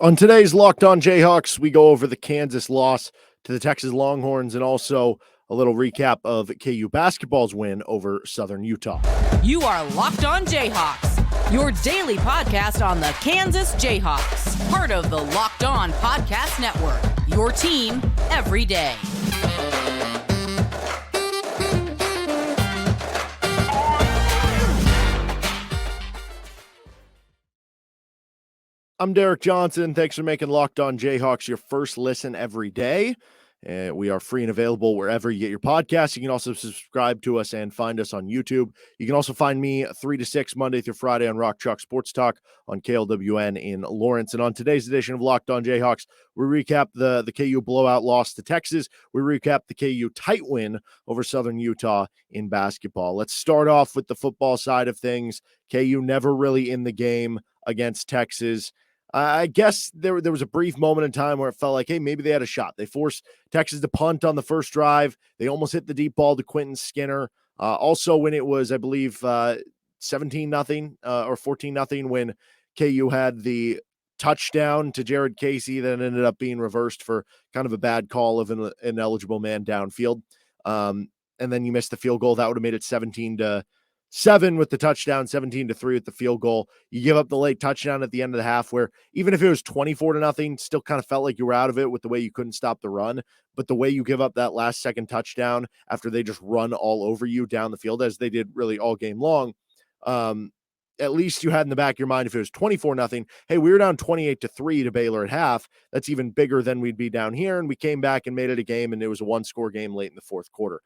On today's Locked On Jayhawks, we go over the Kansas loss to the Texas Longhorns and also a little recap of KU basketball's win over Southern Utah. You are Locked On Jayhawks, your daily podcast on the Kansas Jayhawks, part of the Locked On Podcast Network, your team every day. I'm Derek Johnson. Thanks for making Locked On Jayhawks your first listen every day. We are free and available wherever you get your podcasts. You can also subscribe to us and find us on YouTube. You can also find me 3 to 6 Monday through Friday on Rock Chalk Sports Talk on KLWN in Lawrence. And on today's edition of Locked On Jayhawks, we recap the KU blowout loss to Texas. We recap the KU tight win over Southern Utah in basketball. Let's start off with the football side of things. KU never really in the game against Texas. I guess there was a brief moment in time where it felt like, hey, maybe they had a shot. They forced Texas to punt on the first drive. They almost hit the deep ball to Quentin Skinner. Also, when it was, I believe, 17-0 or 14-0, when KU had the touchdown to Jared Casey that ended up being reversed for kind of a bad call of an ineligible man downfield. And then you missed the field goal. That would have made it 17-7 with the touchdown, 17-3 with the field goal. You give up the late touchdown at the end of the half, where even if it was 24-0, still kind of felt like you were out of it with the way you couldn't stop the run. But the way you give up that last second touchdown after they just run all over you down the field, as they did really all game long, at least you had in the back of your mind, if it was 24-0, hey, we were down 28-3 to Baylor at half. That's even bigger than we'd be down here. And we came back and made it a game, and it was a one-score game late in the fourth quarter.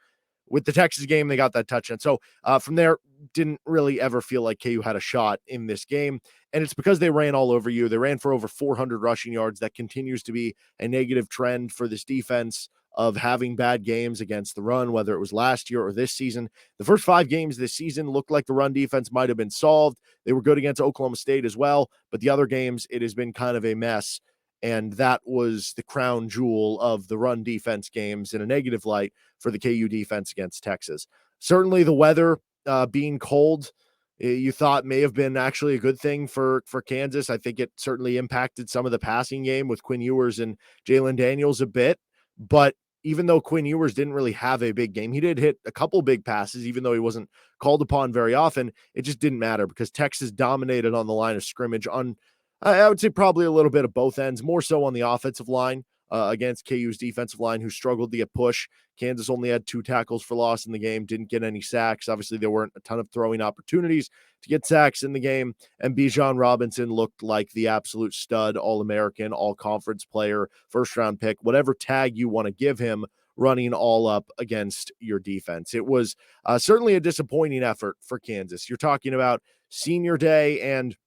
With the Texas game, they got that touchdown. So from there, didn't really ever feel like KU had a shot in this game. And it's because they ran all over you. They ran for over 400 rushing yards. That continues to be a negative trend for this defense of having bad games against the run, whether it was last year or this season. The first 5 games this season looked like the run defense might have been solved. They were good against Oklahoma State as well. But the other games, it has been kind of a mess. And that was the crown jewel of the run defense games in a negative light for the KU defense against Texas. Certainly the weather being cold, you thought may have been actually a good thing for Kansas. I think it certainly impacted some of the passing game with Quinn Ewers and Jalon Daniels a bit. But even though Quinn Ewers didn't really have a big game, he did hit a couple big passes, even though he wasn't called upon very often. It just didn't matter because Texas dominated on the line of scrimmage on, I would say, probably a little bit of both ends, more so on the offensive line against KU's defensive line, who struggled to get push. Kansas only had 2 tackles for loss in the game, didn't get any sacks. Obviously, there weren't a ton of throwing opportunities to get sacks in the game. And Bijan Robinson looked like the absolute stud, All-American, all-conference player, first-round pick, whatever tag you want to give him, running all up against your defense. It was certainly a disappointing effort for Kansas. You're talking about senior day, and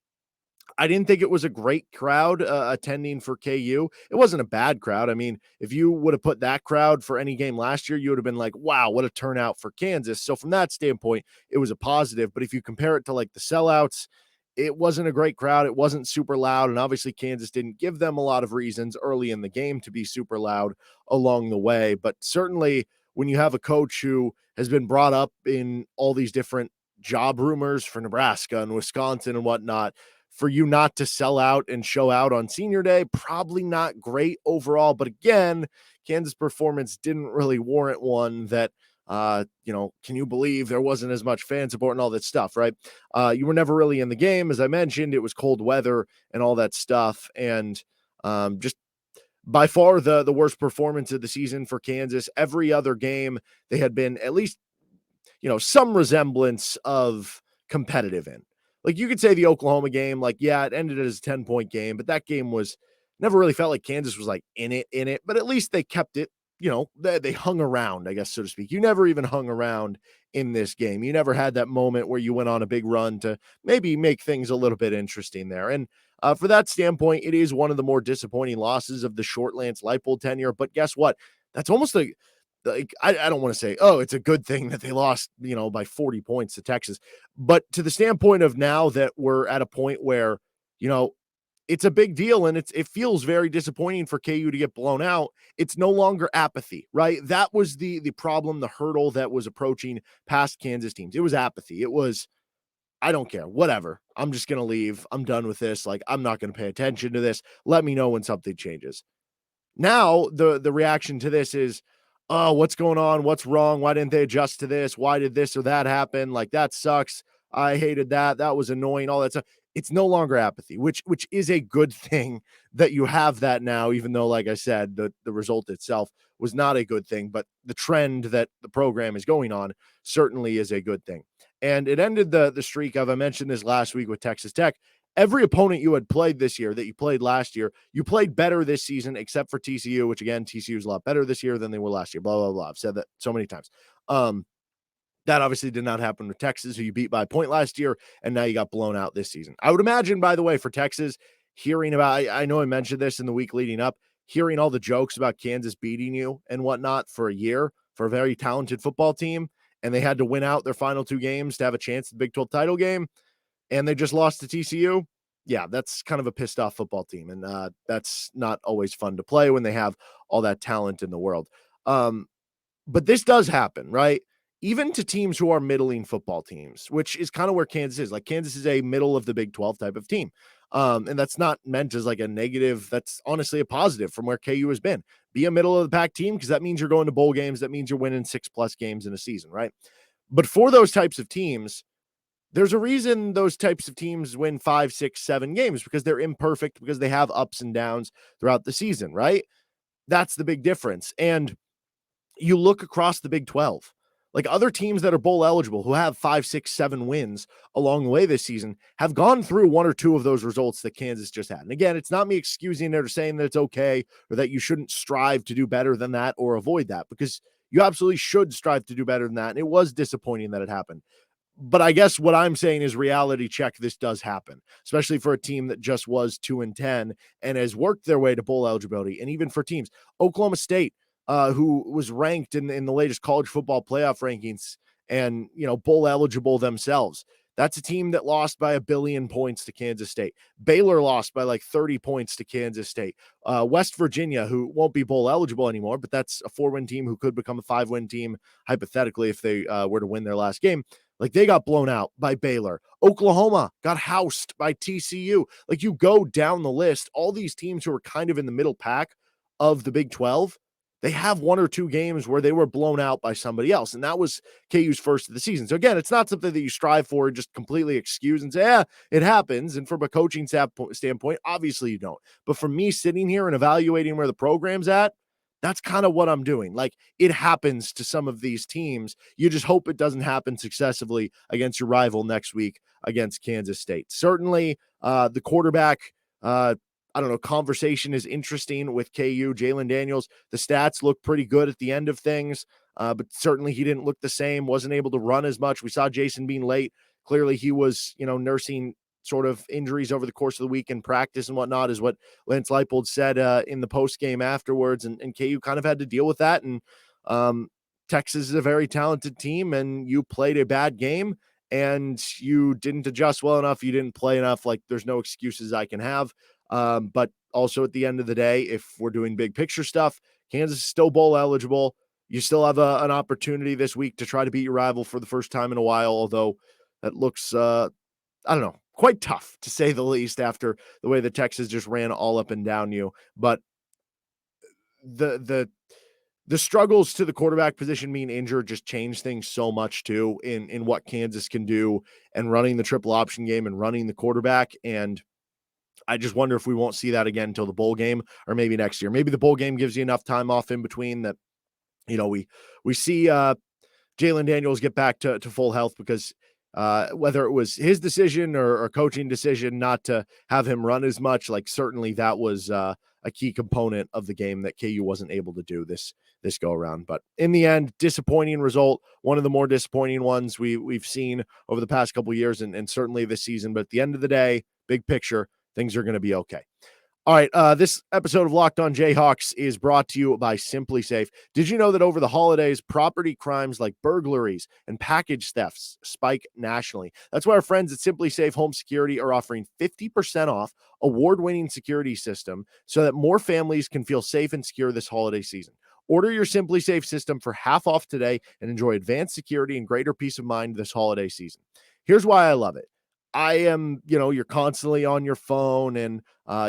I didn't think it was a great crowd attending for KU. It wasn't a bad crowd. I mean, if you would have put that crowd for any game last year, you would have been like, wow, what a turnout for Kansas. So from that standpoint, it was a positive. But if you compare it to like the sellouts, it wasn't a great crowd. It wasn't super loud. And obviously Kansas didn't give them a lot of reasons early in the game to be super loud along the way. But certainly when you have a coach who has been brought up in all these different job rumors for Nebraska and Wisconsin and whatnot, for you not to sell out and show out on senior day, probably not great overall. But again, Kansas performance didn't really warrant one that, can you believe there wasn't as much fan support and all that stuff, right? You were never really in the game. As I mentioned, it was cold weather and all that stuff. And just by far the worst performance of the season for Kansas. Every other game, they had been at least, some resemblance of competitive in. Like you could say the Oklahoma game, like, yeah, it ended as a 10-point game, but that game was never really felt like Kansas was like in it, but at least they kept it, they hung around, I guess, so to speak. You never even hung around in this game. You never had that moment where you went on a big run to maybe make things a little bit interesting there. And for that standpoint, it is one of the more disappointing losses of the short Lance Leipold tenure. But guess what? That's almost like I don't want to say, oh, it's a good thing that they lost, by 40 points to Texas. But to the standpoint of now that we're at a point where, it's a big deal and it feels very disappointing for KU to get blown out. It's no longer apathy, right? That was the problem, the hurdle that was approaching past Kansas teams. It was apathy. It was, I don't care. Whatever. I'm just going to leave. I'm done with this. Like, I'm not going to pay attention to this. Let me know when something changes. Now, the reaction to this is, oh, what's going on? What's wrong? Why didn't they adjust to this? Why did this or that happen? Like, that sucks. I hated that. That was annoying. All that stuff. It's no longer apathy, which is a good thing that you have that now, even though, like I said, the result itself was not a good thing. But the trend that the program is going on certainly is a good thing. And it ended the streak of, I mentioned this last week with Texas Tech. Every opponent you had played this year that you played last year, you played better this season, except for TCU, which again, TCU is a lot better this year than they were last year. Blah, blah, blah. I've said that so many times. That obviously did not happen with Texas, who you beat by a point last year, and now you got blown out this season. I would imagine, by the way, for Texas, hearing about, I know I mentioned this in the week leading up, hearing all the jokes about Kansas beating you and whatnot for a year for a very talented football team, and they had to win out their final 2 games to have a chance at the Big 12 title game, and they just lost to TCU. Yeah, that's kind of a pissed off football team. And that's not always fun to play when they have all that talent in the world. But this does happen, right? Even to teams who are middling football teams, which is kind of where Kansas is. Like, Kansas is a middle of the Big 12 type of team. And that's not meant as like a negative. That's honestly a positive from where KU has been. Be a middle of the pack team, because that means you're going to bowl games. That means you're winning 6+ games in a season, right? But for those types of teams, there's a reason those types of teams win 5, 6, 7 games, because they're imperfect, because they have ups and downs throughout the season, right? That's the big difference. And you look across the Big 12, like other teams that are bowl eligible who have 5, 6, 7 wins along the way this season have gone through 1 or 2 of those results that Kansas just had. And again, it's not me excusing it or saying that it's okay or that you shouldn't strive to do better than that or avoid that, because you absolutely should strive to do better than that. And it was disappointing that it happened. But I guess what I'm saying is, reality check, this does happen, especially for a team that just was 2-10 and has worked their way to bowl eligibility. And even for teams, Oklahoma State, who was ranked in the latest college football playoff rankings and, bowl eligible themselves. That's a team that lost by 1 billion points to Kansas State. Baylor lost by like 30 points to Kansas State. West Virginia, who won't be bowl eligible anymore, but that's a 4-win team who could become a 5-win team, hypothetically, if they were to win their last game. Like, they got blown out by Baylor. Oklahoma got housed by TCU. Like, you go down the list, all these teams who are kind of in the middle pack of the Big 12, they have 1 or 2 games where they were blown out by somebody else. And that was KU's first of the season. So again, it's not something that you strive for and just completely excuse and say, yeah, it happens. And from a coaching standpoint, obviously you don't. But for me, sitting here and evaluating where the program's at, that's kind of what I'm doing. Like, it happens to some of these teams. You just hope it doesn't happen successively against your rival next week against Kansas State. Certainly, the quarterback, conversation is interesting with KU. Jalon Daniels, the stats look pretty good at the end of things, but certainly he didn't look the same, wasn't able to run as much. We saw Jason being late. Clearly he was, nursing sort of injuries over the course of the week in practice and whatnot, is what Lance Leipold said in the post game afterwards. And KU kind of had to deal with that. And Texas is a very talented team, and you played a bad game and you didn't adjust well enough. You didn't play enough. Like, there's no excuses I can have. But also at the end of the day, if we're doing big picture stuff, Kansas is still bowl eligible. You still have an opportunity this week to try to beat your rival for the first time in a while, although that looks, quite tough to say the least after the way the Texas just ran all up and down you. But the struggles to the quarterback position being injured just change things so much too in what Kansas can do and running the triple option game and running the quarterback. And I just wonder if we won't see that again until the bowl game, or maybe next year. Maybe the bowl game gives you enough time off in between that, we see Jalon Daniels get back to full health, because whether it was his decision or coaching decision not to have him run as much, like, certainly that was a key component of the game that KU wasn't able to do this go around. But in the end, disappointing result, one of the more disappointing ones we've seen over the past couple of years, and certainly this season. But at the end of the day, big picture, things are going to be okay. All right, this episode of Locked On Jayhawks is brought to you by SimpliSafe. Did you know that over the holidays, property crimes like burglaries and package thefts spike nationally? That's why our friends at SimpliSafe Home Security are offering 50% off award-winning security system so that more families can feel safe and secure this holiday season. Order your SimpliSafe system for half off today and enjoy advanced security and greater peace of mind this holiday season. Here's why I love it. you're constantly on your phone, and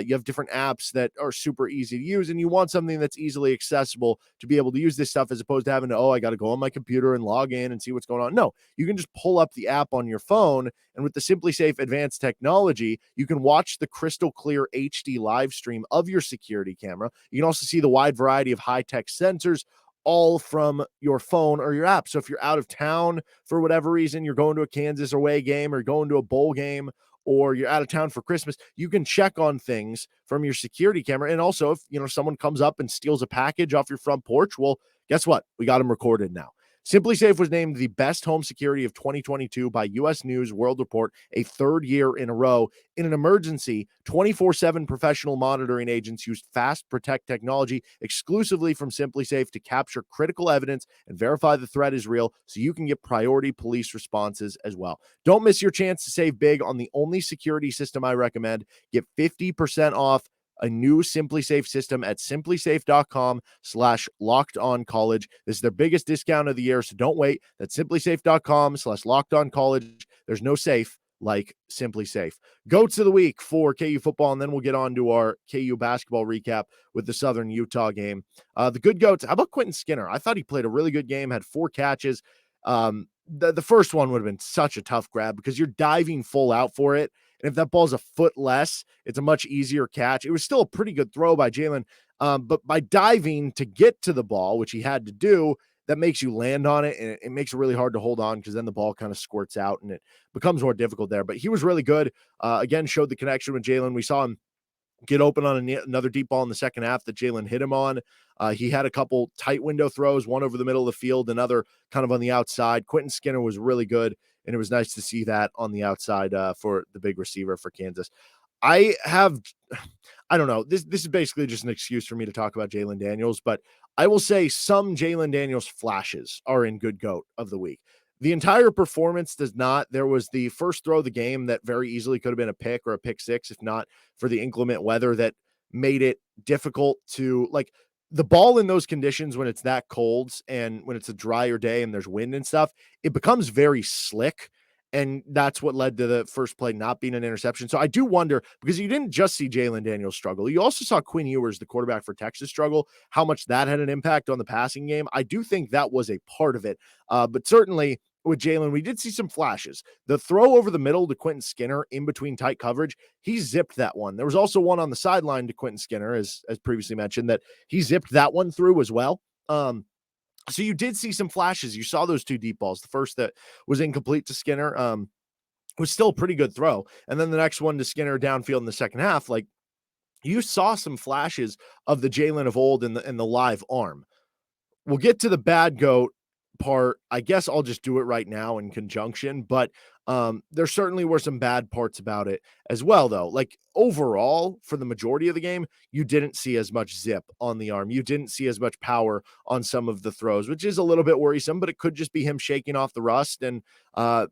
you have different apps that are super easy to use, and you want something that's easily accessible to be able to use this stuff, as opposed to having to, I got to go on my computer and log in and see what's going on. No, you can just pull up the app on your phone, and with the SimpliSafe advanced technology, you can watch the crystal clear HD live stream of your security camera. You can also see the wide variety of high-tech sensors, all from your phone or your app. So if you're out of town for whatever reason, you're going to a Kansas away game or going to a bowl game, or you're out of town for Christmas, you can check on things from your security camera. And also, if someone comes up and steals a package off your front porch, well, guess what? We got them recorded now. SimpliSafe was named the best home security of 2022 by U.S. News World Report, a third year in a row. In an emergency, 24/7 professional monitoring agents used Fast Protect technology exclusively from SimpliSafe to capture critical evidence and verify the threat is real, so you can get priority police responses as well. Don't miss your chance to save big on the only security system I recommend. Get 50% off a new SimpliSafe system at simplisafe.com/lockedoncollege. This is their biggest discount of the year, so don't wait. That's simplisafe.com/lockedoncollege. There's no safe like SimpliSafe. Goats of the week for KU football, and then we'll get on to our KU basketball recap with the Southern Utah game. The good goats, how about Quentin Skinner? I thought he played a really good game, had 4 catches. The first one would have been such a tough grab because you're diving full out for it. And if that ball's a foot less, it's a much easier catch. It was still a pretty good throw by Jalen, but by diving to get to the ball, which he had to do, that makes you land on it, and it makes it really hard to hold on because then the ball kind of squirts out and it becomes more difficult there. But he was really good. Again, showed the connection with Jalen. We saw him get open on another deep ball in the second half that Jalen hit him on. He had a couple tight window throws, one over the middle of the field, another kind of on the outside. Quentin Skinner was really good, and it was nice to see that on the outside for the big receiver for Kansas. I don't know. This is basically just an excuse for me to talk about Jalon Daniels, but I will say some Jalon Daniels flashes are in good GOAT of the week. The entire performance does not. There was the first throw of the game that very easily could have been a pick or a pick six, if not for the inclement weather that made it difficult to, like, the ball in those conditions when it's that cold and when it's a drier day and there's wind and stuff, it becomes very slick. And that's what led to the first play not being an interception. So I do wonder, because you didn't just see Jalon Daniels struggle. You also saw Quinn Ewers, the quarterback for Texas, struggle, how much that had an impact on the passing game. I do think that was a part of it. But certainly with Jalon, we did see some flashes. The throw over the middle to Quentin Skinner in between tight coverage, he zipped that one. There was also one on the sideline to Quentin Skinner, as previously mentioned, that he zipped that one through as well. So you did see some flashes. You saw those 2 deep balls. The first that was incomplete to Skinner was still a pretty good throw. And then the next one to Skinner downfield in the second half, like, you saw some flashes of the Jalon of old in the live arm. We'll get to the bad GOAT part. I guess I'll just do it right now in conjunction, but there certainly were some bad parts about it as well, though. Like, overall, for the majority of the game, you didn't see as much zip on the arm. You didn't see as much power on some of the throws, which is a little bit worrisome, but it could just be him shaking off the rust. And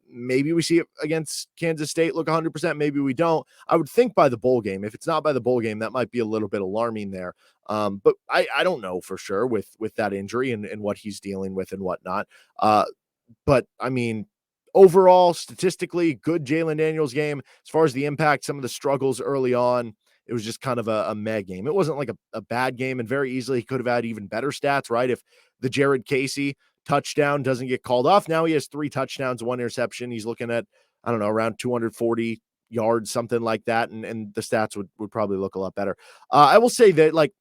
maybe we see it against Kansas State look 100%. Maybe we don't. I would think by the bowl game. If it's not by the bowl game, that might be a little bit alarming there. But I don't know for sure with that injury and what he's dealing with and whatnot. But I mean, overall, statistically, good Jalon Daniels game. As far as the impact, some of the struggles early on, it was just kind of a meh game. It wasn't like a bad game, and very easily he could have had even better stats, right? If the Jared Casey touchdown doesn't get called off, now he has 3 touchdowns, 1 interception. He's looking at, I don't know, around 240 yards, something like that, and the stats would probably look a lot better. I will say that, like,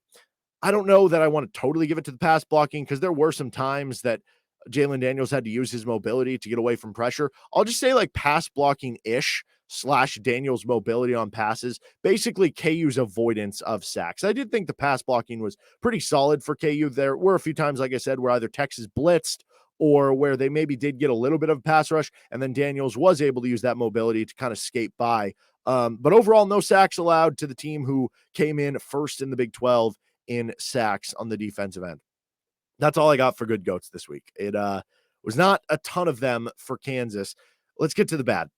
I don't know that I want to totally give it to the pass blocking, because there were some times that Jalon Daniels had to use his mobility to get away from pressure. I'll just say, like, pass blocking-ish / Daniels' mobility on passes, basically KU's avoidance of sacks. I did think the pass blocking was pretty solid for KU. There were a few times, like I said, where either Texas blitzed or where they maybe did get a little bit of a pass rush, and then Daniels was able to use that mobility to kind of skate by. But overall, no sacks allowed to the team who came in first in the Big 12 in sacks on the defensive end. That's all I got for good goats this week. It was not a ton of them for Kansas. Let's get to the bad.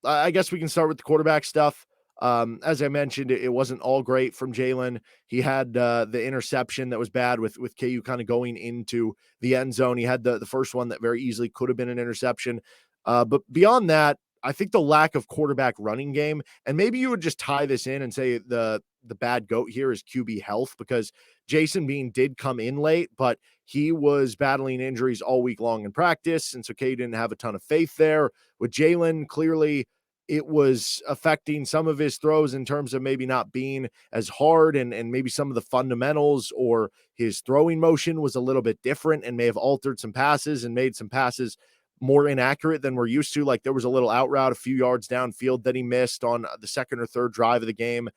I guess we can start with the quarterback stuff. As I mentioned, it wasn't all great from Jalon. He had the interception that was bad with KU kind of going into the end zone. He had the first one that very easily could have been an interception. But beyond that, I think the lack of quarterback running game, and maybe you would just tie this in and say the bad goat here is QB health, because Jason Bean did come in late, but he was battling injuries all week long in practice, and so Kay didn't have a ton of faith there. With Jalen, clearly it was affecting some of his throws in terms of maybe not being as hard, and maybe some of the fundamentals or his throwing motion was a little bit different and may have altered some passes and made some passes more inaccurate than we're used to. Like there was a little out route a few yards downfield that he missed on the second or third drive of the game.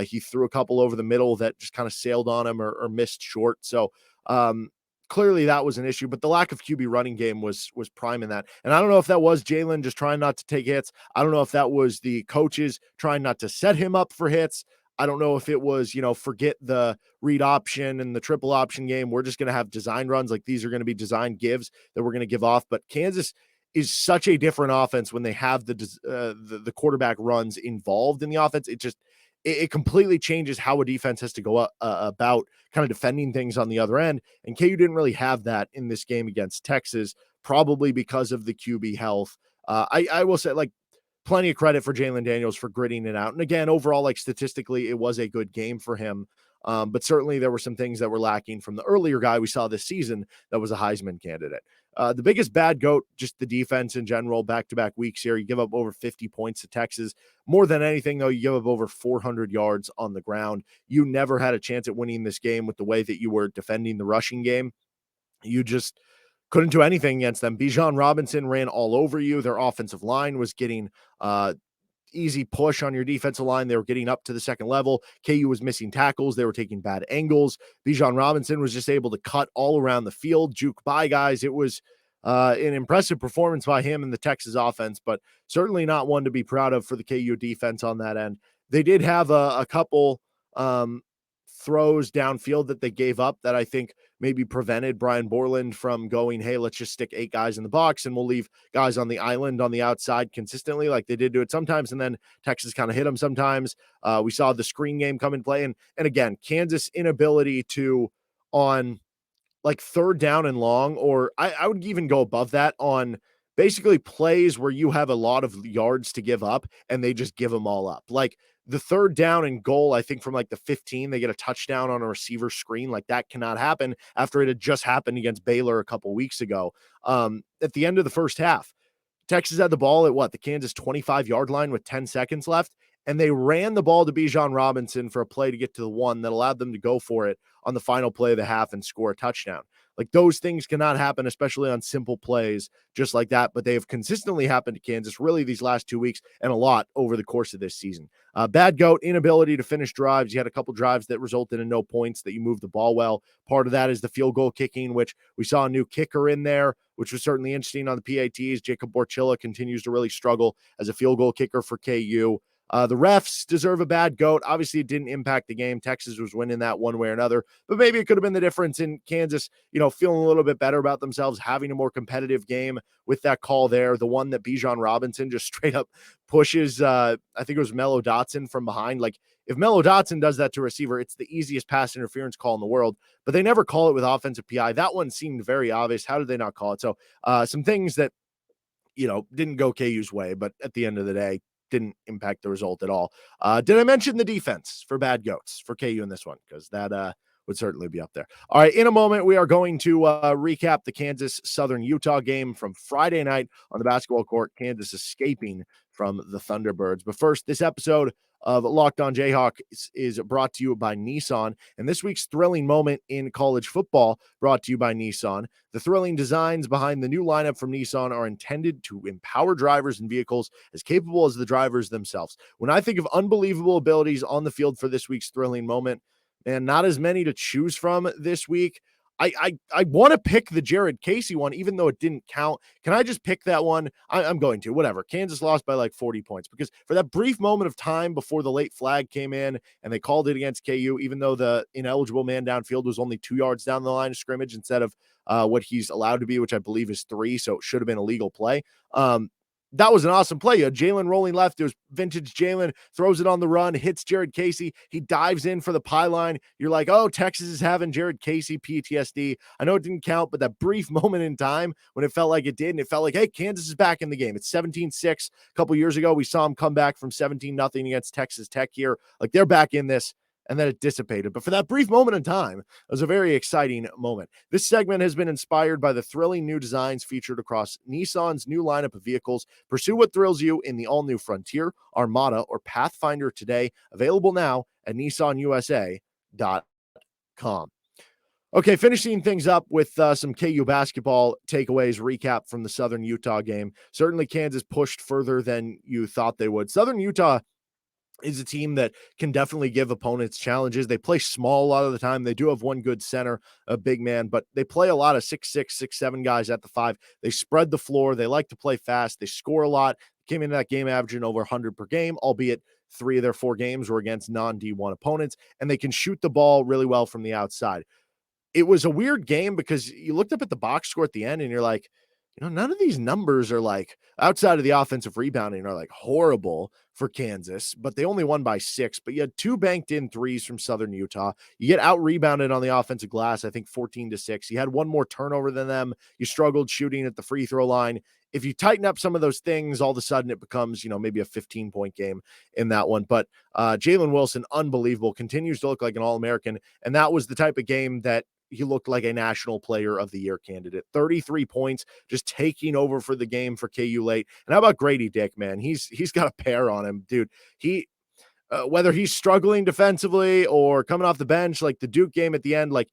He threw a couple over the middle that just kind of sailed on him or missed short. So clearly that was an issue, but the lack of QB running game was prime in that. And I don't know if that was Jalen just trying not to take hits. I don't know if that was the coaches trying not to set him up for hits. I don't know if it was, forget the read option and the triple option game. We're just going to have design runs. Like these are going to be design gives that we're going to give off. But Kansas is such a different offense when they have the quarterback runs involved in the offense. It completely changes how a defense has to go about kind of defending things on the other end. And KU didn't really have that in this game against Texas, probably because of the QB health. I will say, like, plenty of credit for Jalon Daniels for gritting it out. And again, overall, like statistically, it was a good game for him. But certainly there were some things that were lacking from the earlier guy we saw this season that was a Heisman candidate. The biggest bad goat, just the defense in general, back-to-back weeks here. You give up over 50 points to Texas. More than anything, though, you give up over 400 yards on the ground. You never had a chance at winning this game with the way that you were defending the rushing game. You just couldn't do anything against them. Bijan Robinson ran all over you. Their offensive line was getting easy push on your defensive line. They were getting up to the second level. KU was missing tackles. They were taking bad angles. Bijan Robinson was just able to cut all around the field, juke by guys. It was an impressive performance by him in the Texas offense, but certainly not one to be proud of for the KU defense on that end. They did have a couple throws downfield that they gave up that I think maybe prevented Brian Borland from going, hey, let's just stick 8 guys in the box and we'll leave guys on the island on the outside consistently, like they did do it sometimes. And then Texas kind of hit them sometimes. We saw the screen game come in play. And again, Kansas inability to, on like third down and long, or I would even go above that on basically plays where you have a lot of yards to give up and they just give them all up. Like the third down and goal, I think from like the 15, they get a touchdown on a receiver screen. Like that cannot happen after it had just happened against Baylor a couple weeks ago. At the end of the first half, Texas had the ball at the Kansas 25-yard line with 10 seconds left, and they ran the ball to Bijan Robinson for a play to get to the one that allowed them to go for it on the final play of the half and score a touchdown. Like those things cannot happen, especially on simple plays just like that, but they have consistently happened to Kansas really these last 2 weeks and a lot over the course of this season. Bad goat, inability to finish drives. You had a couple drives that resulted in no points, that you moved the ball well. Part of that is the field goal kicking, which we saw a new kicker in there, which was certainly interesting on the PATs. Jacob Borchilla continues to really struggle as a field goal kicker for KU. The refs deserve a bad goat. Obviously, it didn't impact the game. Texas was winning that one way or another, but maybe it could have been the difference in Kansas, feeling a little bit better about themselves, having a more competitive game with that call there. The one that Bijan Robinson just straight up pushes, I think it was Mello Dotson from behind. Like if Mello Dotson does that to a receiver, it's the easiest pass interference call in the world, but they never call it with offensive PI. That one seemed very obvious. How did they not call it? So some things that, didn't go KU's way, but at the end of the day, didn't impact the result at all. Did I mention the defense for bad goats for KU in this one? Because that would certainly be up there. All right, in a moment, we are going to recap the Kansas Southern Utah game from Friday night on the basketball court, Kansas escaping from the Thunderbirds. But first, this episode of Locked On Jayhawks is brought to you by Nissan, and this week's thrilling moment in college football brought to you by Nissan. The thrilling designs behind the new lineup from Nissan are intended to empower drivers and vehicles as capable as the drivers themselves. When I think of unbelievable abilities on the field for this week's thrilling moment, and not as many to choose from this week, I want to pick the Jared Casey one, even though it didn't count. Can I just pick that one? I'm going to. Whatever. Kansas lost by like 40 points because for that brief moment of time before the late flag came in and they called it against KU, even though the ineligible man downfield was only 2 yards down the line of scrimmage instead of what he's allowed to be, which I believe is 3, so it should have been a legal play. That was an awesome play. You had Jalen rolling left. It was vintage Jalen, throws it on the run, hits Jared Casey. He dives in for the pylon. You're like, oh, Texas is having Jared Casey PTSD. I know it didn't count, but that brief moment in time when it felt like it did, and it felt like, hey, Kansas is back in the game. It's 17-6. A couple years ago, we saw them come back from 17-0 against Texas Tech here. Like, they're back in this. And then it dissipated. But for that brief moment in time, it was a very exciting moment. This segment has been inspired by the thrilling new designs featured across Nissan's new lineup of vehicles. Pursue what thrills you in the all-new Frontier, Armada, or Pathfinder today. Available now at nissanusa.com. Okay, finishing things up with some KU basketball takeaways, recap from the Southern Utah game. Certainly Kansas pushed further than you thought they would. Southern Utah is a team that can definitely give opponents challenges. They play small a lot of the time. They do have one good center, a big man, but they play a lot of 6'6", 6'7" guys at the 5. They spread the floor. They like to play fast. They score a lot. Came into that game averaging over 100 per game, albeit 3 of their 4 games were against non-D1 opponents, and they can shoot the ball really well from the outside. It was a weird game because you looked up at the box score at the end and you're like, none of these numbers are like, outside of the offensive rebounding, are like horrible for Kansas, but they only won by 6. But you had 2 banked in threes from Southern Utah. You get out rebounded on the offensive glass, I think 14-6. You had one more turnover than them. You struggled shooting at the free throw line. If you tighten up some of those things, all of a sudden it becomes, maybe a 15-point game in that one. But Jalen Wilson, unbelievable, continues to look like an All-American. And that was the type of game that he looked like a National Player of the Year candidate. 33 points, just taking over for the game for KU late. And how about Gradey Dick, man? He's got a pair on him, dude. He whether he's struggling defensively or coming off the bench, like the Duke game at the end, like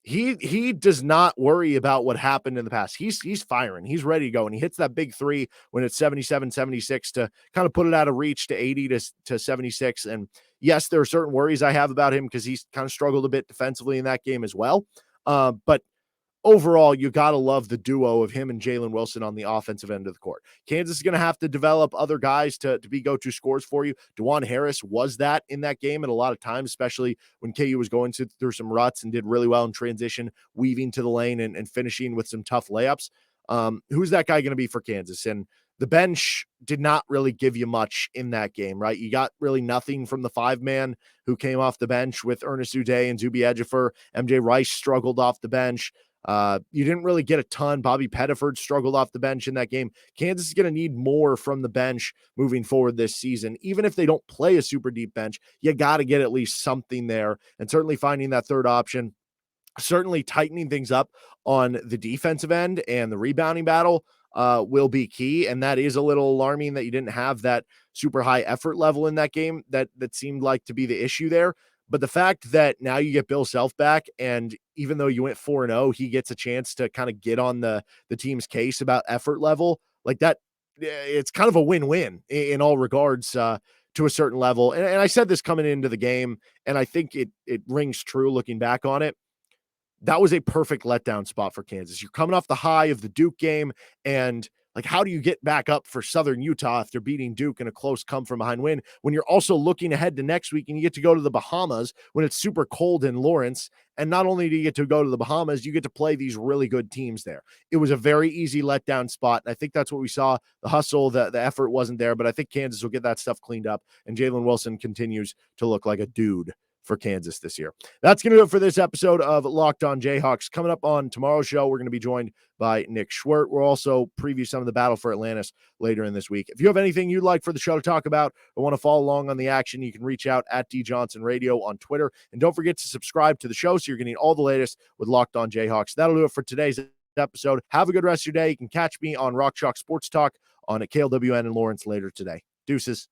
he does not worry about what happened in the past. He's firing. He's ready to go. And he hits that big 3 when it's 77-76 to kind of put it out of reach to 80 to 76. And yes, there are certain worries I have about him because he's kind of struggled a bit defensively in that game as well. But overall, you got to love the duo of him and Jalen Wilson on the offensive end of the court. Kansas is going to have to develop other guys to be go-to scores for you. DeJuan Harris was that in that game at a lot of times, especially when KU was going through some ruts and did really well in transition, weaving to the lane and finishing with some tough layups. Who's that guy going to be for Kansas? And the bench did not really give you much in that game, right? You got really nothing from the 5-man who came off the bench with Ernest Uday and Zuby Ejiofor. MJ Rice struggled off the bench. You didn't really get a ton. Bobby Pettiford struggled off the bench in that game. Kansas is going to need more from the bench moving forward this season. Even if they don't play a super deep bench, you got to get at least something there. And certainly finding that third option, certainly tightening things up on the defensive end and the rebounding battle will be key. And that is a little alarming that you didn't have that super high effort level in that game. That seemed like to be the issue there. But the fact that now you get Bill Self back, and even though you went 4-0, he gets a chance to kind of get on the team's case about effort level like that. It's kind of a win-win in all regards to a certain level. And I said this coming into the game, and I think it rings true looking back on it. That was a perfect letdown spot for Kansas. You're coming off the high of the Duke game, and like, how do you get back up for Southern Utah after beating Duke in a close come-from-behind win when you're also looking ahead to next week and you get to go to the Bahamas when it's super cold in Lawrence? And not only do you get to go to the Bahamas, you get to play these really good teams there. It was a very easy letdown spot, and I think that's what we saw. The hustle, the effort wasn't there, but I think Kansas will get that stuff cleaned up, and Jalen Wilson continues to look like a dude for Kansas this year. That's going to do it for this episode of Locked On Jayhawks. Coming up on tomorrow's show, we're going to be joined by Nick Schwert. We'll also preview some of the battle for Atlantis later in this week. If you have anything you'd like for the show to talk about or want to follow along on the action, you can reach out at D Johnson Radio on Twitter. And don't forget to subscribe to the show so you're getting all the latest with Locked On Jayhawks. That'll do it for today's episode. Have a good rest of your day. You can catch me on Rock Chalk Sports Talk on KLWN in Lawrence later today. Deuces.